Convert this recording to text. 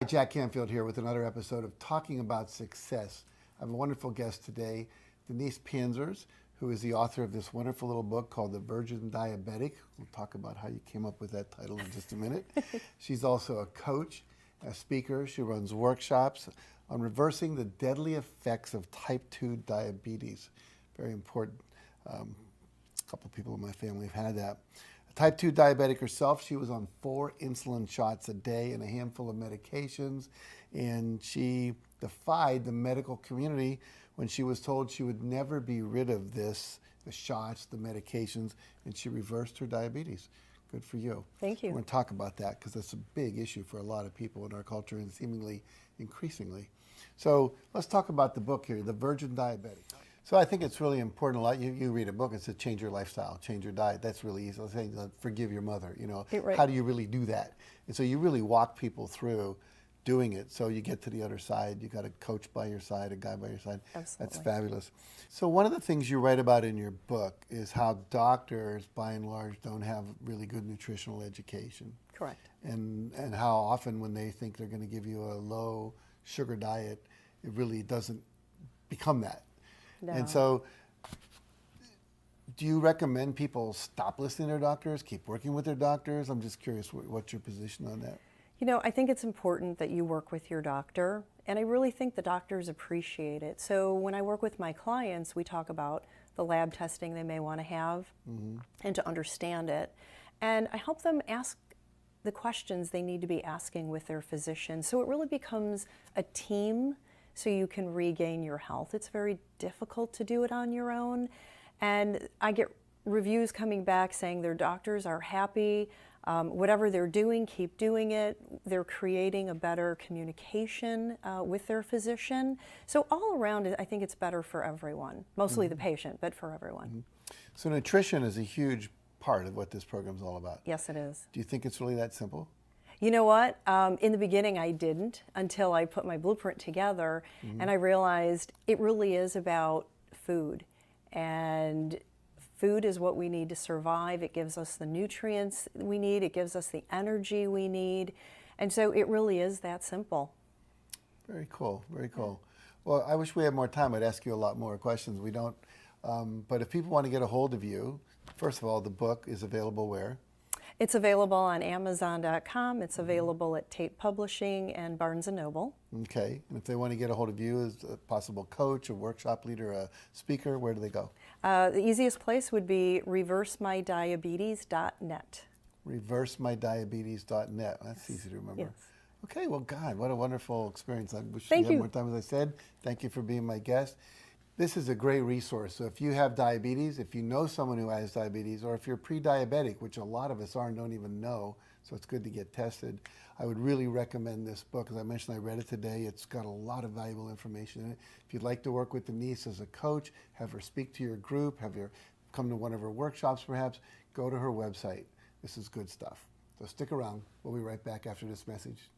Jack Canfield here with another episode of Talking About Success. I have a wonderful guest today, Denise Panzers, who is the author of this wonderful little book called The Virgin Diabetic. We'll talk about how you came up with that title in just a minute. She's also a coach, a speaker. She runs workshops on reversing the deadly effects of type 2 diabetes. Very important. A couple people in my family have had that. A type 2 diabetic herself, she was on 4 insulin shots a day and a handful of medications, and she defied the medical community when she was told she would never be rid of this, the shots, the medications, and she reversed her diabetes. Good for you. Thank you. We're going to talk about that because that's a big issue for a lot of people in our culture and seemingly increasingly. So let's talk about the book here, The Virgin Diabetic. So I think it's really important. A lot. You read a book, it says change your lifestyle, change your diet. That's really easy. Let's say forgive your mother. You know, Right. How do you really do that? And so you really walk people through doing it. So you get to the other side. You got a coach by your side, a guy by your side. Absolutely. That's fabulous. So one of the things you write about in your book is how doctors, by and large, don't have really good nutritional education. Correct. And how often when they think they're going to give you a low sugar diet, it really doesn't become that. No. And so do you recommend people stop listening to their doctors, keep working with their doctors? I'm just curious what's your position on that? You know, I think it's important that you work with your doctor, and I really think the doctors appreciate it. So when I work with my clients, we talk about the lab testing they may want to have and to understand it. And I help them ask the questions they need to be asking with their physician. So it really becomes a team so you can regain your health. It's very difficult to do it on your own. And I get reviews coming back saying their doctors are happy. Whatever they're doing, keep doing it. They're creating a better communication with their physician. So all around, I think it's better for everyone, mostly the patient, but for everyone. So nutrition is a huge part of what this program is all about. Yes, it is. Do you think it's really that simple? You know what? In the beginning, I didn't until I put my blueprint together, and I realized it really is about food. And food is what we need to survive. It gives us the nutrients we need. It gives us the energy we need. And so it really is that simple. Very cool. Very cool. Well, I wish we had more time. I'd ask you a lot more questions. We don't. But if people want to get a hold of you, first of all, the book is available where? It's available on Amazon.com. It's available at Tate Publishing and Barnes & Noble. Okay. And if they want to get a hold of you as a possible coach, a workshop leader, a speaker, where do they go? The easiest place would be reversemydiabetes.net. Reversemydiabetes.net. That's easy to remember. Yes. Okay. Well, God, what a wonderful experience. I wish Thank we had you. more time, as I said. Thank you for being my guest. This is a great resource. So if you have diabetes, if you know someone who has diabetes, or if you're pre-diabetic, which a lot of us are and don't even know, so it's good to get tested, I would really recommend this book. As I mentioned, I read it today. It's got a lot of valuable information in it. If you'd like to work with Denise as a coach, have her speak to your group, have her come to one of her workshops perhaps, go to her website. This is good stuff. So stick around. We'll be right back after this message.